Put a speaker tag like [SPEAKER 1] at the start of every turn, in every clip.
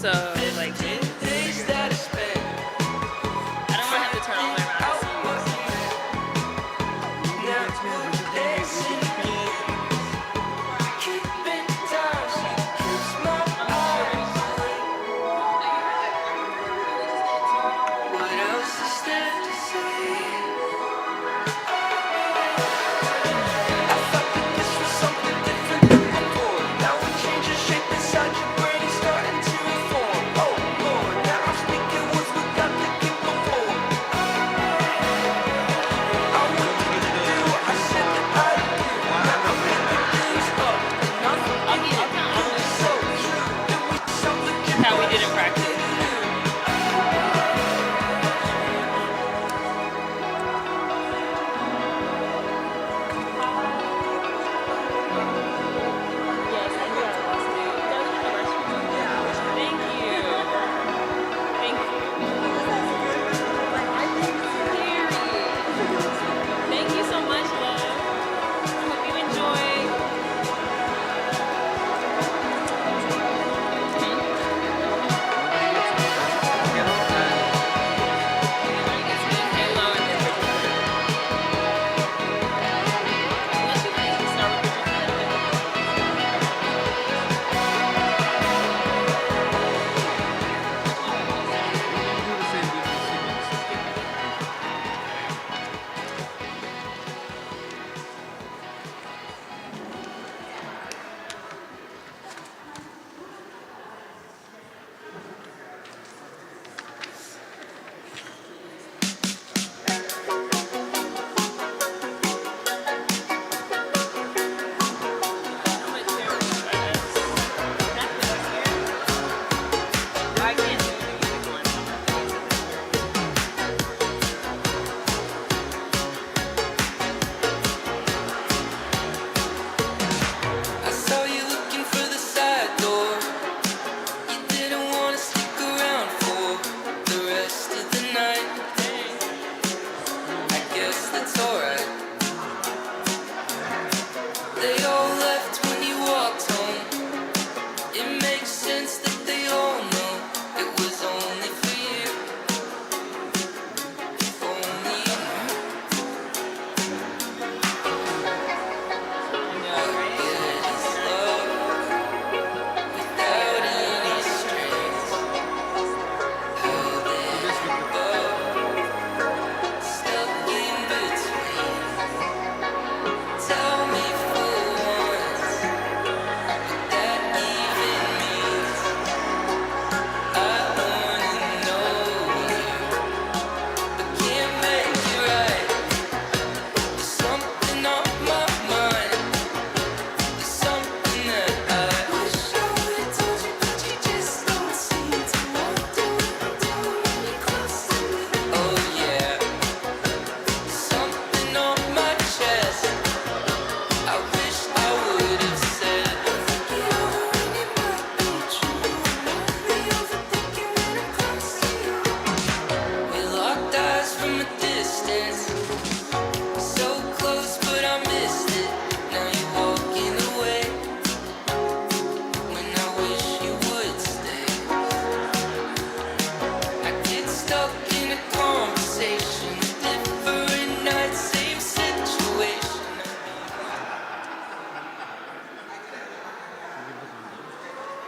[SPEAKER 1] So like this. I don't want to have to turn all the way around to how we did in practice. Yes, I knew I lost it. That was the first one. Thank you. Thank you. Thank you so much, love. I hope you enjoy.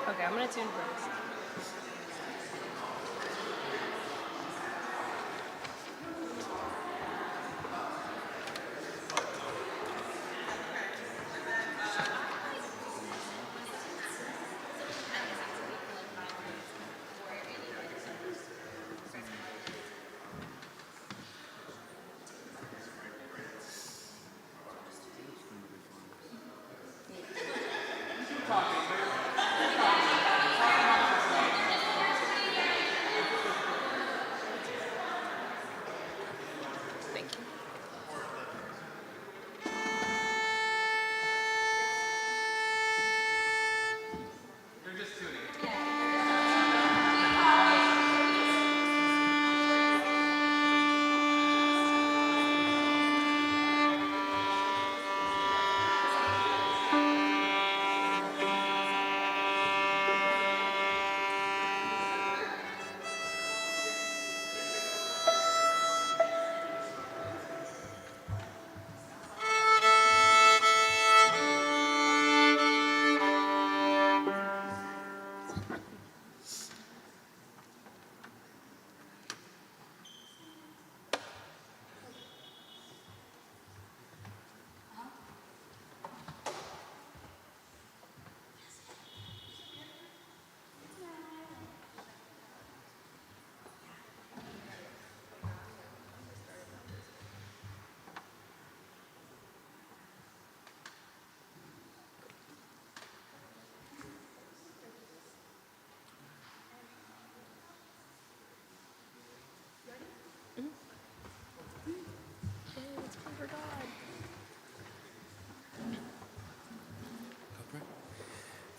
[SPEAKER 1] Okay, I'm gonna tune first.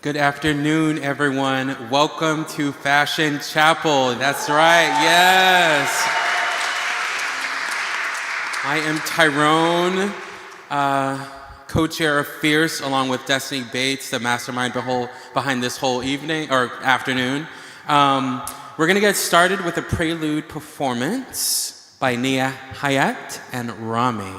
[SPEAKER 2] Good afternoon, everyone. Welcome to Fashion Chapel. That's right, yes. I am Tyrone, co-chair of Fierce, along with Destiny Bates, the mastermind behind this whole evening, or afternoon. We're gonna get started with a prelude performance by Nia Hayat and Rami.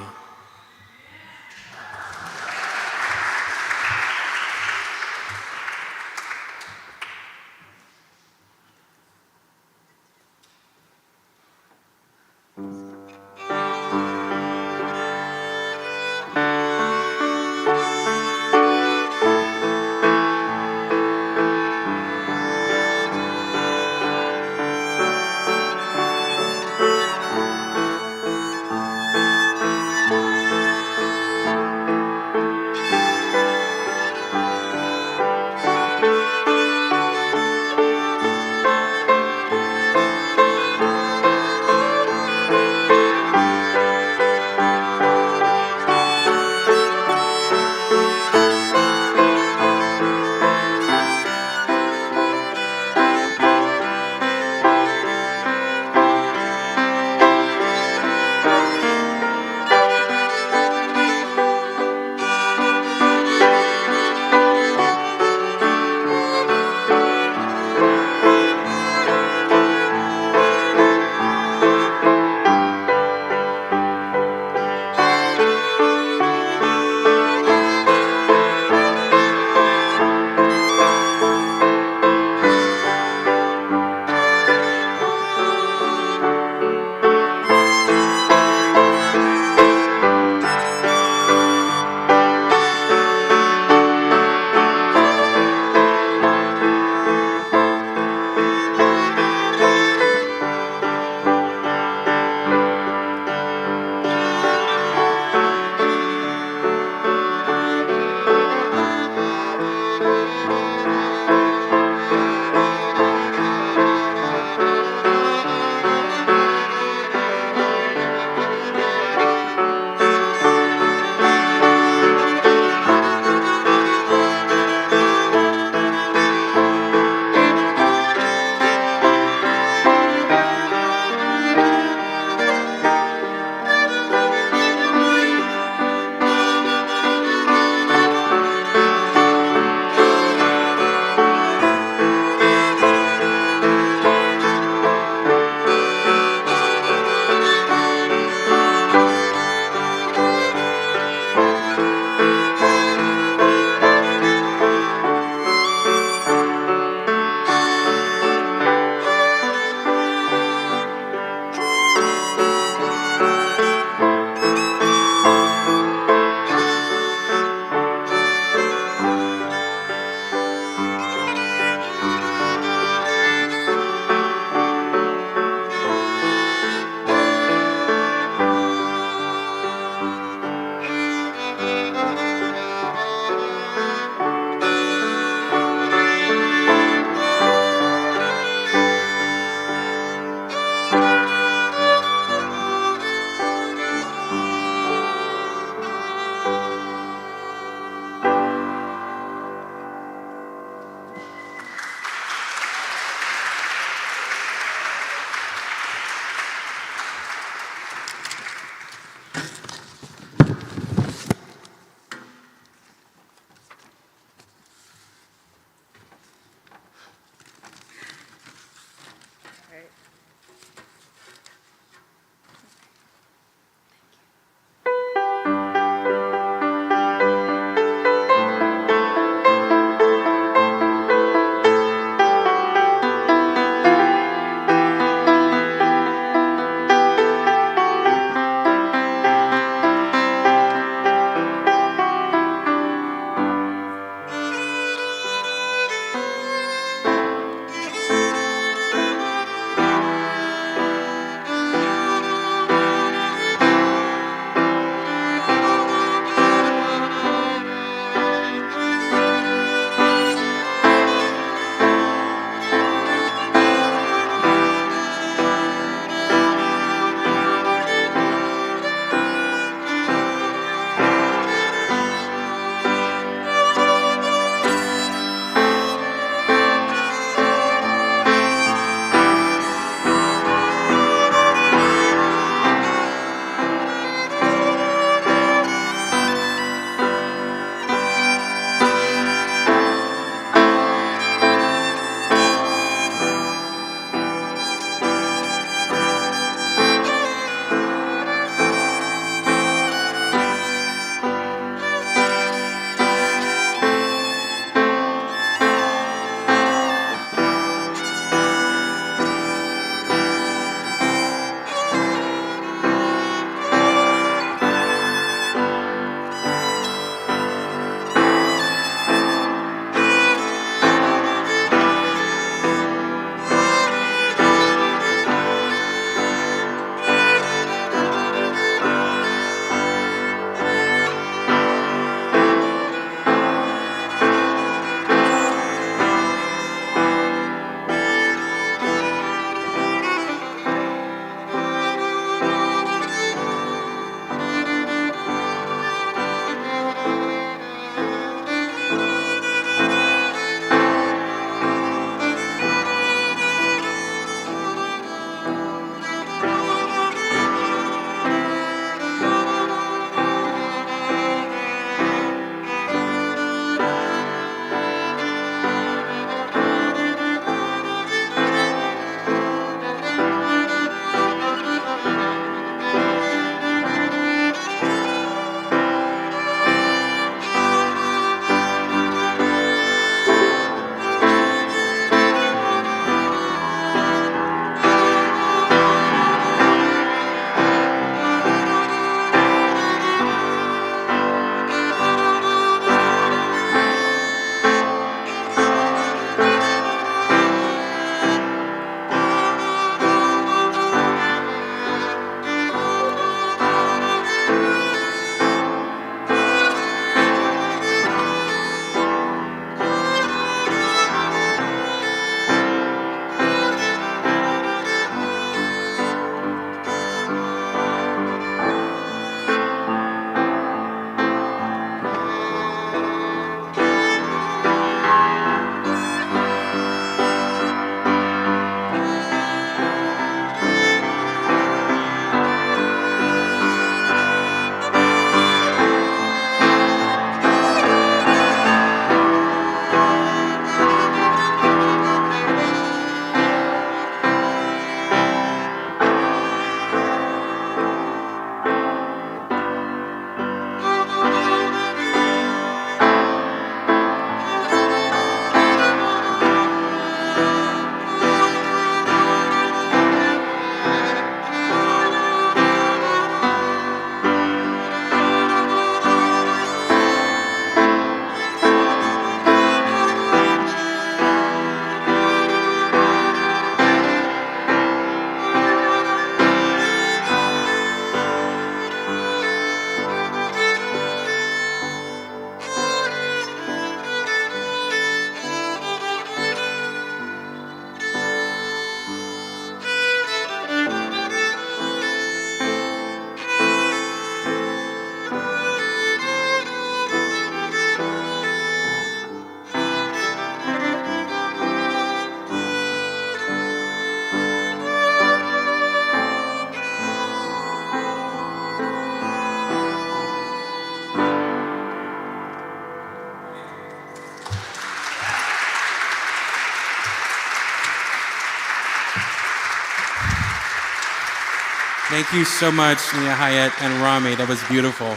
[SPEAKER 2] Thank you so much, Nia Hyatt and Rami. That was beautiful.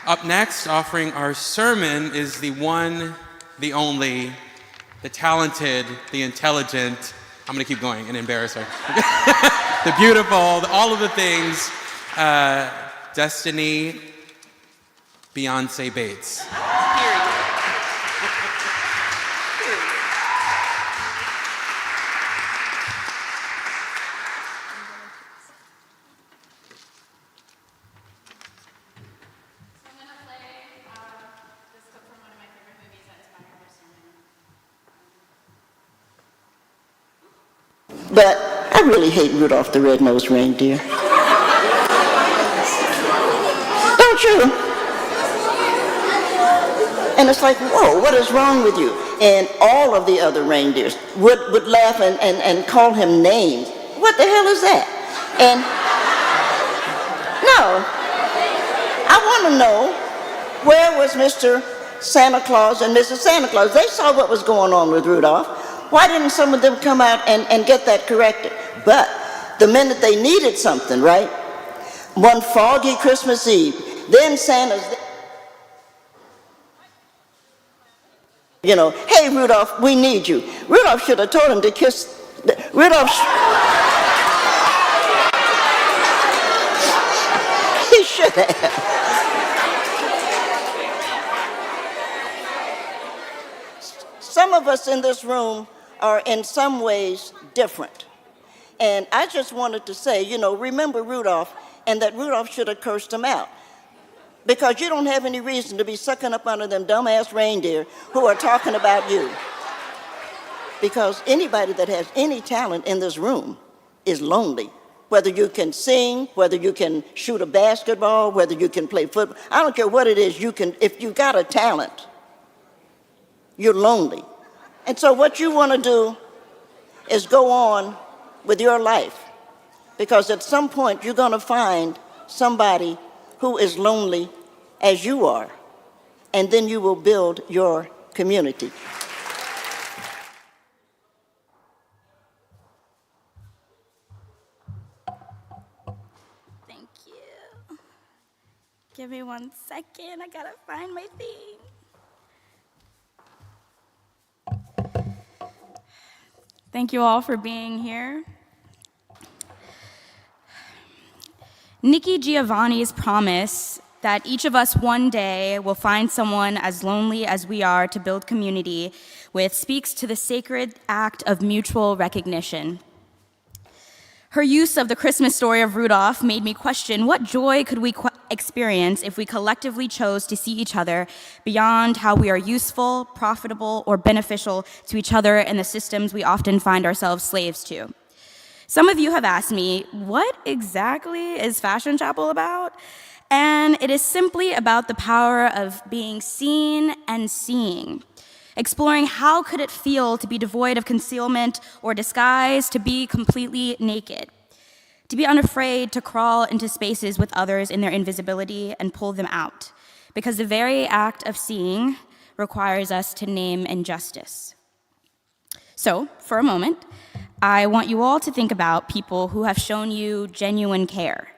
[SPEAKER 2] Up next, offering our sermon is the one, the only, the talented, the intelligent, I'm going to keep going and embarrass her. The beautiful, all of the things, Destiny Beyonce Bates.
[SPEAKER 3] But I really hate Rudolph the Red-Nosed Reindeer. Don't you? And it's like, whoa, what is wrong with you? And all of the other reindeers would laugh and call him names. What the hell is that? And no, I want to know, where was Mr. Santa Claus and Mrs. Santa Claus? They saw what was going on with Rudolph. Why didn't some of them come out and get that corrected? But the minute they needed something, right? One foggy Christmas Eve, then Santa's, you know, hey Rudolph, we need you. Rudolph should have told him to kiss, he should have. Some of us in this room are in some ways different. And I just wanted to say, you know, remember Rudolph, and that Rudolph should have cursed him out. Because you don't have any reason to be sucking up under them dumbass reindeer who are talking about you. Because anybody that has any talent in this room is lonely. Whether you can sing, whether you can shoot a basketball, whether you can play football, I don't care what it is, you can, if you got a talent, you're lonely. And so what you want to do is go on with your life, because at some point you're going to find somebody who is lonely as you are, and then you will build your community.
[SPEAKER 4] Thank you. Give me 1 second, I gotta find my thing. Thank you all for being here. Nikki Giovanni's promise that each of us one day will find someone as lonely as we are to build community with speaks to the sacred act of mutual recognition. Her use of the Christmas story of Rudolph made me question what joy could we experience if we collectively chose to see each other beyond how we are useful, profitable, or beneficial to each other and the systems we often find ourselves slaves to. Some of you have asked me, what exactly is Fashion Chapel about? And it is simply about the power of being seen and seeing. Exploring how could it feel to be devoid of concealment or disguise, to be completely naked, to be unafraid to crawl into spaces with others in their invisibility and pull them out, because the very act of seeing requires us to name injustice. So, for a moment, I want you all to think about people who have shown you genuine care.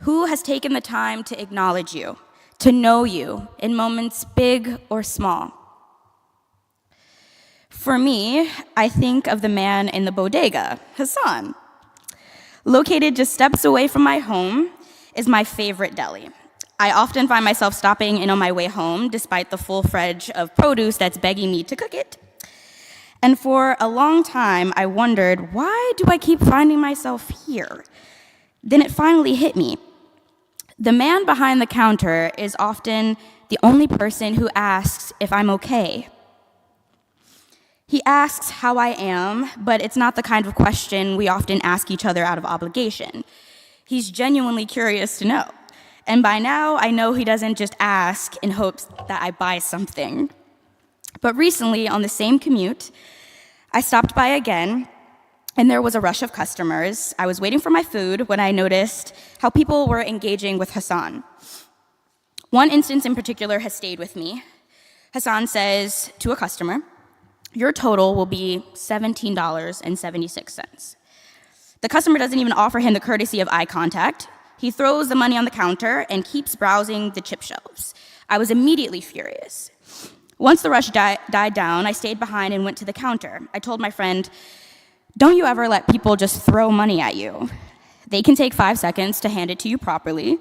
[SPEAKER 4] Who has taken the time to acknowledge you, to know you in moments big or small? For me, I think of the man in the bodega, Hassan. Located just steps away from my home is my favorite deli. I often find myself stopping in on my way home, despite the full fridge of produce that's begging me to cook it. And for a long time, I wondered, why do I keep finding myself here? Then it finally hit me. The man behind the counter is often the only person who asks if I'm okay. He asks how I am, but it's not the kind of question we often ask each other out of obligation. He's genuinely curious to know. And by now, I know he doesn't just ask in hopes that I buy something. But recently, on the same commute, I stopped by again, and there was a rush of customers. I was waiting for my food when I noticed how people were engaging with Hassan. One instance in particular has stayed with me. Hassan says to a customer, "Your total will be $17.76. The customer doesn't even offer him the courtesy of eye contact. He throws the money on the counter and keeps browsing the chip shelves. I was immediately furious. Once the rush died down, I stayed behind and went to the counter. I told my friend, "Don't you ever let people just throw money at you. They can take 5 seconds to hand it to you properly."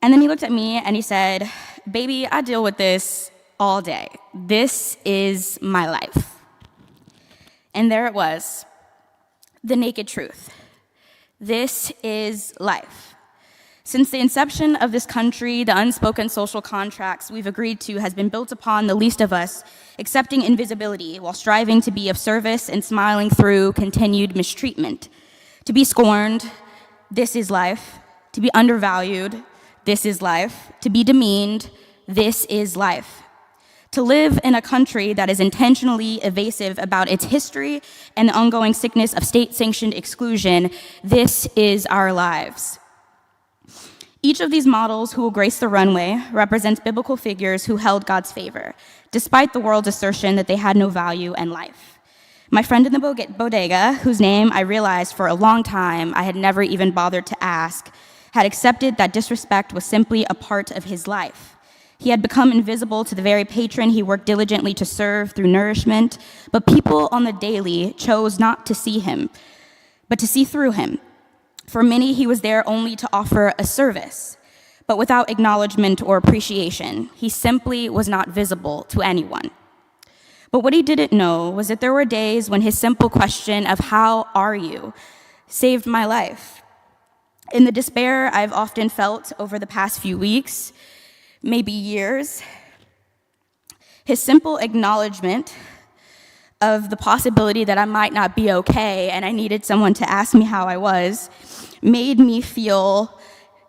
[SPEAKER 4] And then he looked at me and he said, "Baby, I deal with this all day. This is my life." And there it was, the naked truth. This is life. Since the inception of this country, the unspoken social contracts we've agreed to has been built upon the least of us accepting invisibility while striving to be of service and smiling through continued mistreatment. To be scorned, this is life. To be undervalued, this is life. To be demeaned, this is life. To live in a country that is intentionally evasive about its history and the ongoing sickness of state-sanctioned exclusion, this is our lives. Each of these models who will grace the runway represents biblical figures who held God's favor, despite the world's assertion that they had no value and life. My friend in the bodega, whose name I realized for a long time I had never even bothered to ask, had accepted that disrespect was simply a part of his life. He had become invisible to the very patron he worked diligently to serve through nourishment, but people on the daily chose not to see him, but to see through him. For many, he was there only to offer a service, but without acknowledgement or appreciation. He simply was not visible to anyone. But what he didn't know was that there were days when his simple question of "how are you?" saved my life. In the despair I've often felt over the past few weeks, maybe years, his simple acknowledgement of the possibility that I might not be okay and I needed someone to ask me how I was made me feel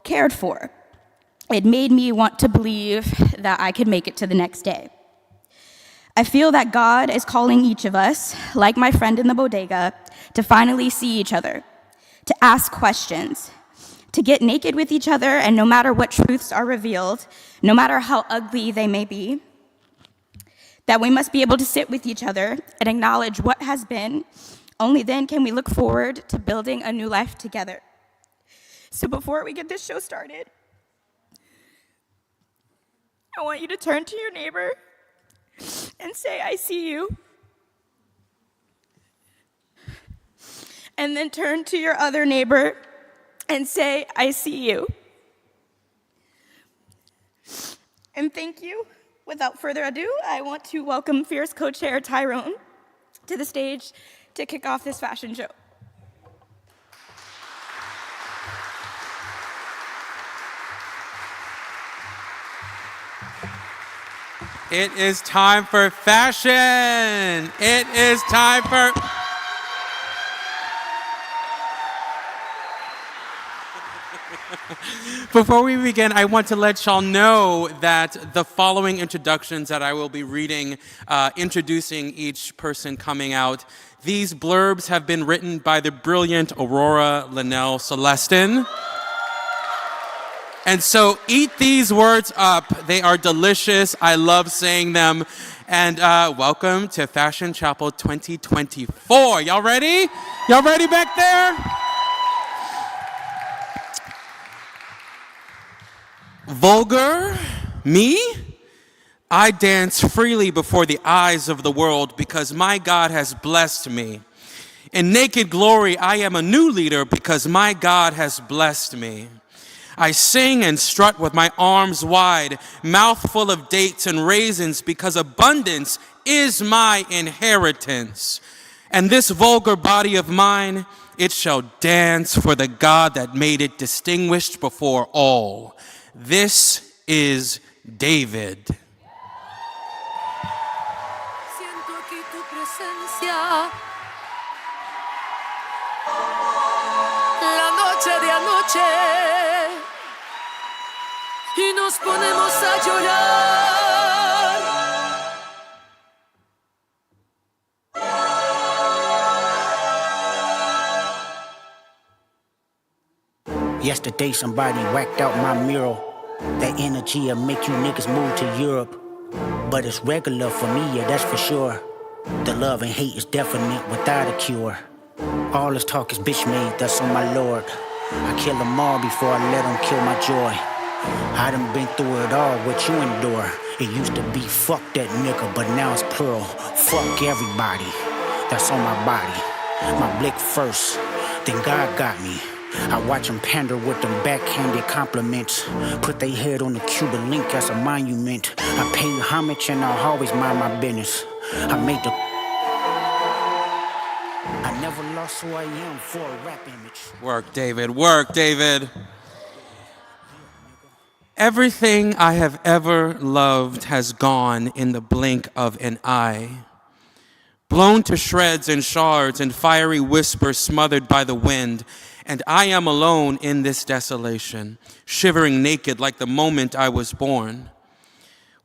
[SPEAKER 4] cared for. It made me want to believe that I could make it to the next day. I feel that God is calling each of us, like my friend in the bodega, to finally see each other, to ask questions, to get naked with each other, and no matter what truths are revealed, no matter how ugly they may be, that we must be able to sit with each other and acknowledge what has been. Only then can we look forward to building a new life together. So before we get this show started, I want you to turn to your neighbor and say, "I see you." And then turn to your other neighbor and say, "I see you." And thank you. Without further ado, I want to welcome Fierce co-chair Tyrone to the stage to kick off this fashion show.
[SPEAKER 2] It is time for fashion. It is time for... Before we begin, I want to let y'all know that the following introductions that I will be reading, introducing each person coming out, these blurbs have been written by the brilliant Aurora Linnell Celestin. And so eat these words up. They are delicious. I love saying them. And welcome to Fashion Chapel 2024. Y'all ready? Y'all ready back there? Vulgar, me? I dance freely before the eyes of the world because my God has blessed me. In naked glory, I am a new leader because my God has blessed me. I sing and strut with my arms wide, mouth full of dates and raisins because abundance is my inheritance. And this vulgar body of mine, it shall dance for the God that made it distinguished before all. This is David.
[SPEAKER 5] Siento aquí tu presencia. La noche de anoche. Y nos ponemos a llorar.
[SPEAKER 6] Yesterday somebody whacked out my mural. That energy'll make you niggas move to Europe. But it's regular for me, yeah, that's for sure. The love and hate is definite without a cure. All this talk is bitch made, that's on my lord. I kill Lamar before I let him kill my joy. I done been through it all, what you endure. It used to be fuck that nigga, but now it's plural. Fuck everybody, that's on my body. My blick first, then God got me. I watch them pander with them backhanded compliments. Put they head on the Cuban link as a monument. I pay homage and I'll always mind my business. I made the... I never lost who I am for a rap image.
[SPEAKER 2] Work, David. Work, David. Everything I have ever loved has gone in the blink of an eye. Blown to shreds and shards and fiery whispers smothered by the wind. And I am alone in this desolation, shivering naked like the moment I was born.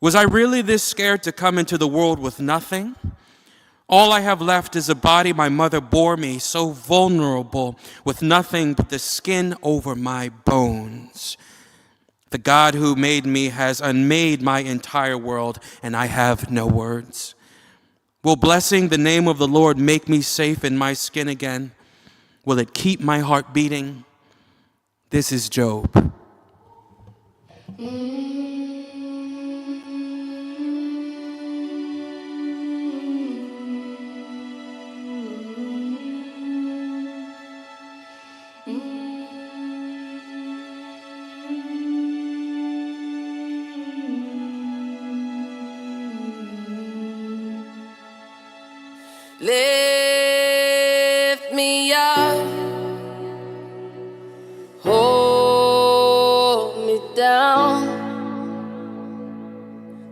[SPEAKER 2] Was I really this scared to come into the world with nothing? All I have left is a body my mother bore me, so vulnerable, with nothing but the skin over my bones. The God who made me has unmade my entire world, and I have no words. Will blessing the name of the Lord make me safe in my skin again? Will it keep my heart beating? This is Job.
[SPEAKER 5] Lift me up, hold me down,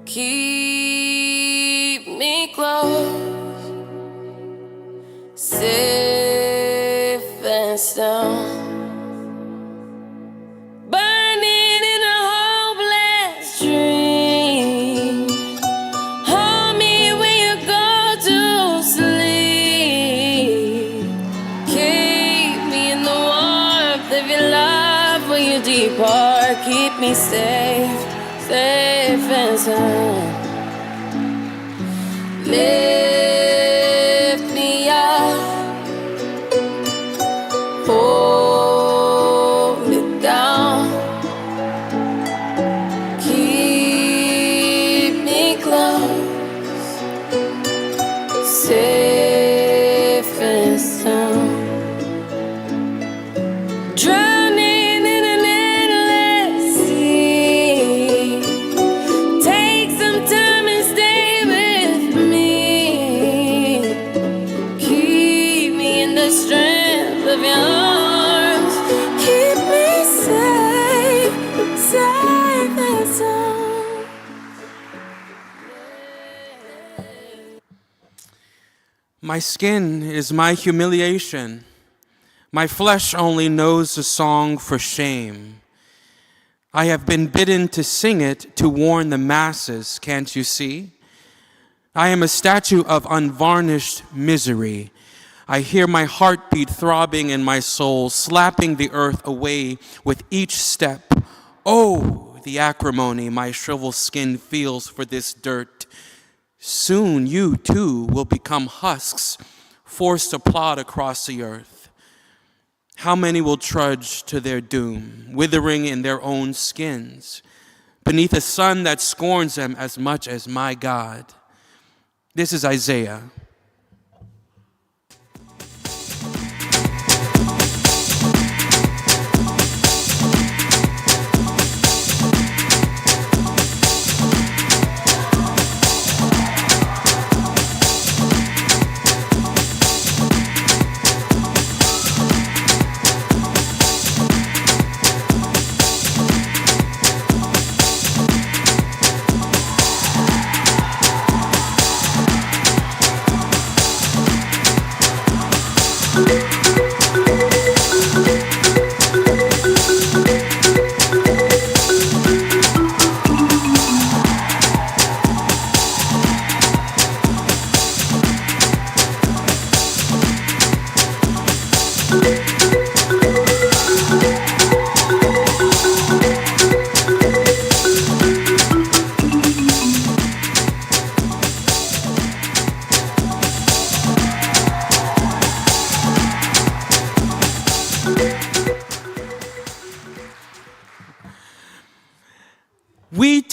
[SPEAKER 5] keep me close, safe and sound. Burning in a hopeless dream. Hold me when you go to sleep. Keep me in the warmth of your love when you depart. Keep me safe, safe and sound. Lift me up, hold me down, keep me close, safe and sound. Drowning in an endless sea. Take some time and stay with me. Keep me in the strength of your arms. Keep me safe, safe and sound.
[SPEAKER 2] My skin is my humiliation. My flesh only knows a song for shame. I have been bidden to sing it to warn the masses, can't you see? I am a statue of unvarnished misery. I hear my heartbeat throbbing in my soul, slapping the earth away with each step. Oh, the acrimony my shriveled skin feels for this dirt. Soon you too will become husks, forced to plod across the earth. How many will trudge to their doom, withering in their own skins, beneath a sun that scorns them as much as my God? This is Isaiah.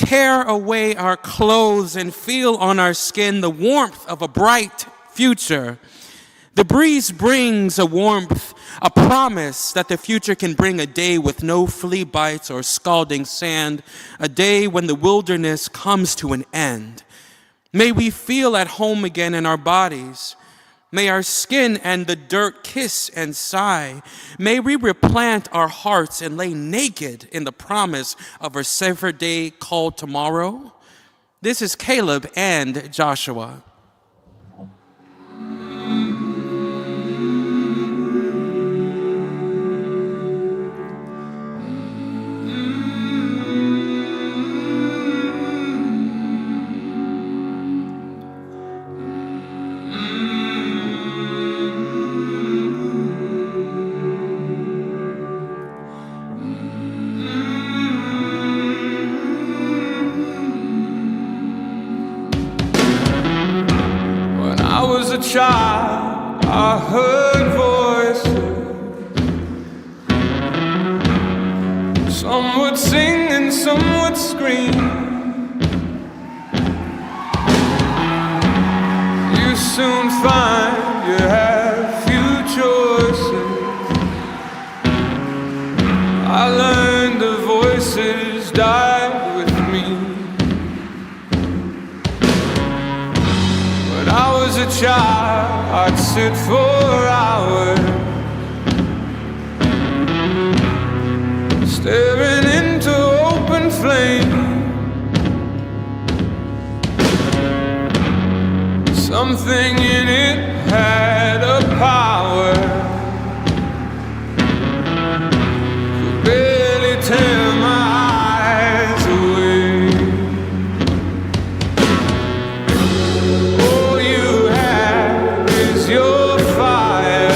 [SPEAKER 2] tear away our clothes and feel on our skin the warmth of a bright future. The breeze brings a warmth, a promise that the future can bring a day with no flea bites or scalding sand, a day when the wilderness comes to an end. May we feel at home again in our bodies. May our skin and the dirt kiss and sigh. May we replant our hearts and lay naked in the promise of a safer day called tomorrow. This is Caleb and Joshua.
[SPEAKER 7] Child, I heard voices. Some would sing and some would scream. You soon find you have few choices. I learned the voices died with me. When I was a child, I'd sit for hours, staring into open flame. Something in it had a power, could barely tear my eyes away. Your fire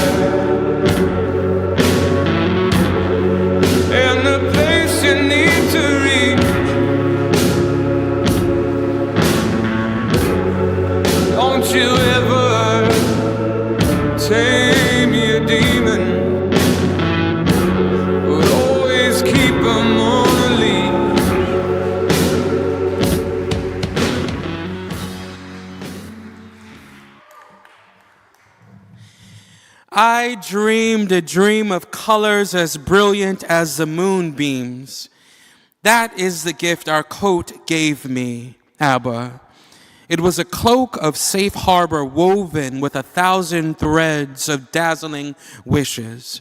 [SPEAKER 7] and the place you need to reach. Don't you ever tame your demon, but always keep 'em on a leash.
[SPEAKER 2] I dreamed a dream of colors as brilliant as the moonbeams. That is the gift our coat gave me, Abba. It was a cloak of safe harbor woven with 1,000 threads of dazzling wishes.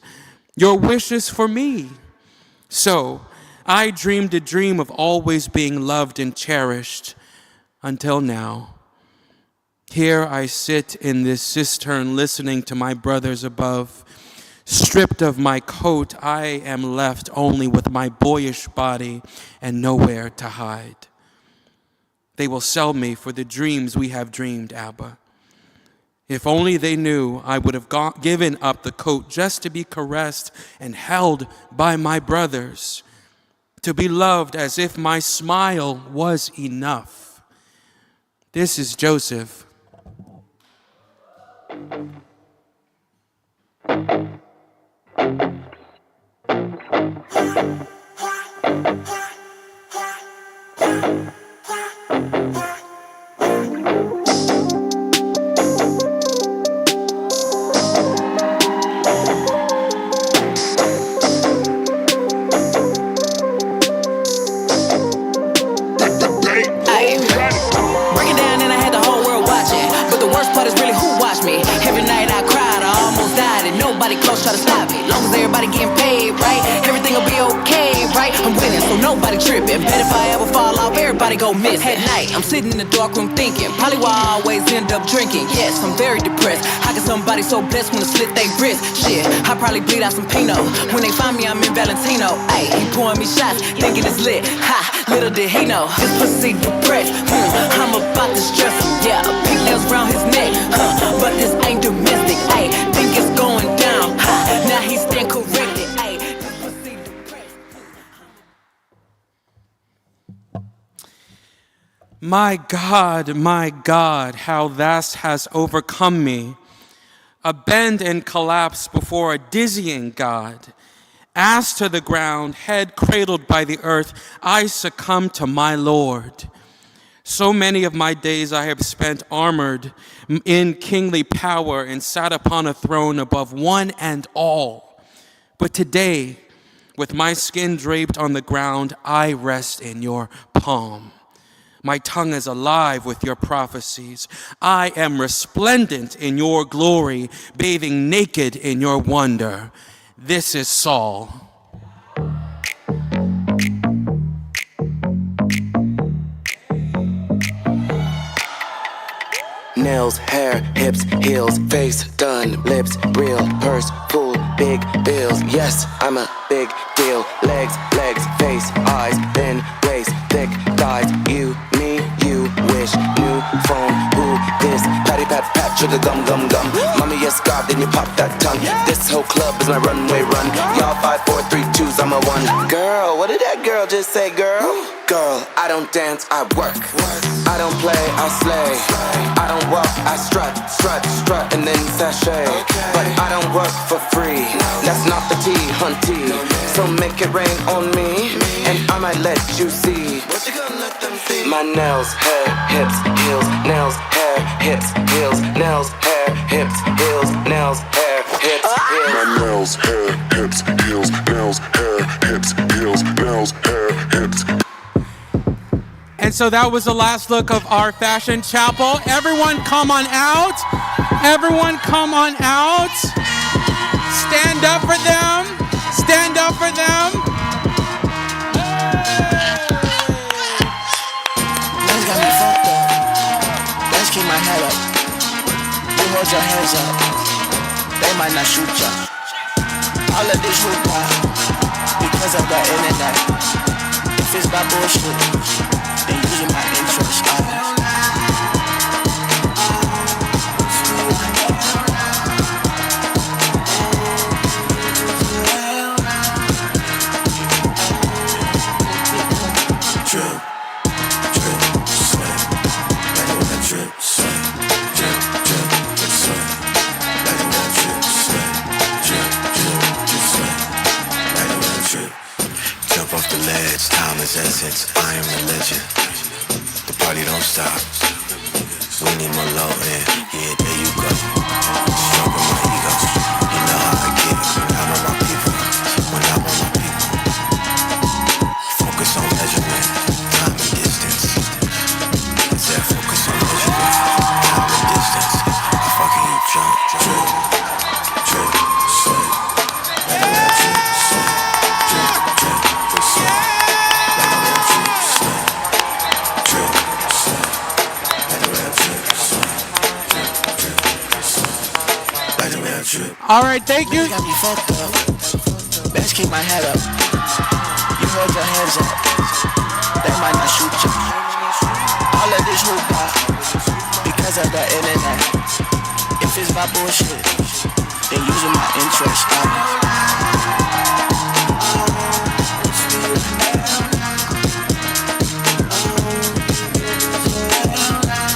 [SPEAKER 2] Your wishes for me. So I dreamed a dream of always being loved and cherished until now. Here I sit in this cistern listening to my brothers above. Stripped of my coat, I am left only with my boyish body and nowhere to hide. They will sell me for the dreams we have dreamed, Abba. If only they knew I would have given up the coat just to be caressed and held by my brothers, to be loved as if my smile was enough. This is Joseph.
[SPEAKER 8] Close, try to stop me. Long as everybody getting paid, right? Everything will be okay, right? I'm winning, so nobody tripping. Bet if I ever fall off, everybody go miss. At night, I'm sitting in the dark room thinking, probably why I always end up drinking. Yes, I'm very depressed. How can somebody so blessed when to slit they wrist? Shit, I probably bleed out some Pinot. When they find me, I'm in Valentino. Ayy, he pouring me shots, thinking it's lit. Ha, little did he know, this pussy depressed. I'm about to stress him, yeah. Pigtails around his neck, but this ain't domestic. Ayy, think it's going down. Now he's stand corrected. Ay, this pussy depressed.
[SPEAKER 2] My God, how thus has overcome me. A bend and collapse before a dizzying God. Ass to the ground, head cradled by the earth, I succumb to my Lord. So many of my days I have spent armored in kingly power and sat upon a throne above one and all. But today, with my skin draped on the ground, I rest in your palm. My tongue is alive with your prophecies. I am resplendent in your glory, bathing naked in your wonder. This is Saul.
[SPEAKER 9] Nails, hair, hips, heels, face, done, lips, real, purse, full, big bills. Yes, I'm a big deal. Legs, face, eyes, thin, waist, thick thighs. You, me, you wish. New phone, who, this, patty pat pat, sugar gum gum gum. Mommy, yes, God, then you pop that tongue. This whole club is my runway run. Y'all 5, 4, 3, 2s, I'm a 1. Girl, what did that girl just say, girl? Girl, I don't dance, I work. I don't play, I slay. I don't walk, I strut, and then sashay. But I don't work for free. That's not the tea, hunty. So make it rain on me, and I might let you see. What you gonna let them see? My nails, hair, hips, heels, nails, hair, hips, heels, nails, hair, hips, heels, nails, hair, hips, heels.
[SPEAKER 10] My nails, hair, hips, heels, nails, hair, hips, heels, nails, hair, hips.
[SPEAKER 2] And so that was the last look of our fashion chapel. Everyone come on out. Everyone come on out. Stand up for them. Stand up for them.
[SPEAKER 11] Let's got me fucked up. Let's keep my head up. You hold your hands up. They might not shoot ya. All of this hoopla because of the internet. If it's my bullshit, they using my interest.
[SPEAKER 10] Drip, drip, sweat. Like a wet drip, sweat. Drip, drip, sweat. Like a wet drip, sweat. Drip, drip, sweat. Like a wet drip. Jump off the ledge, time is essence. I am religion. The party don't stop. We need more low end. Yeah, there you go. Stroking my ego. You know how I get when I'm with my people. When I'm with my people. Focus on measurement. Time and distance. I said focus on measurement. Time and distance. I'm fucking you drunk. Drip, drip, sweat. Like a wet drip, sweat. Drip, drip, sweat. Like a wet drip, sweat. Drip, sweat. Like a wet drip, sweat. Drip, drip, sweat. Like a wet drip.
[SPEAKER 2] All right, thank you.
[SPEAKER 11] You got me fucked up. Let's keep my head up. You hold your hands up. They might not shoot you. All of this hoopla because of the internet. If it's my bullshit, they using my interest.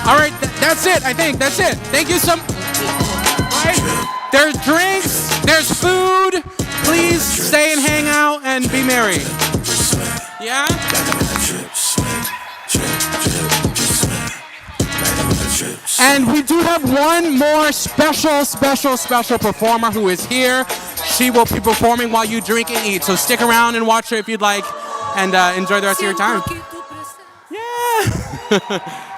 [SPEAKER 2] All right, that's it. I think that's it. Thank you so much. Right. There's drinks. There's food. Please stay and hang out and be merry. Yeah? And we do have one more special performer who is here. She will be performing while you drink and eat. So stick around and watch her if you'd like, and enjoy the rest of your time. Yeah.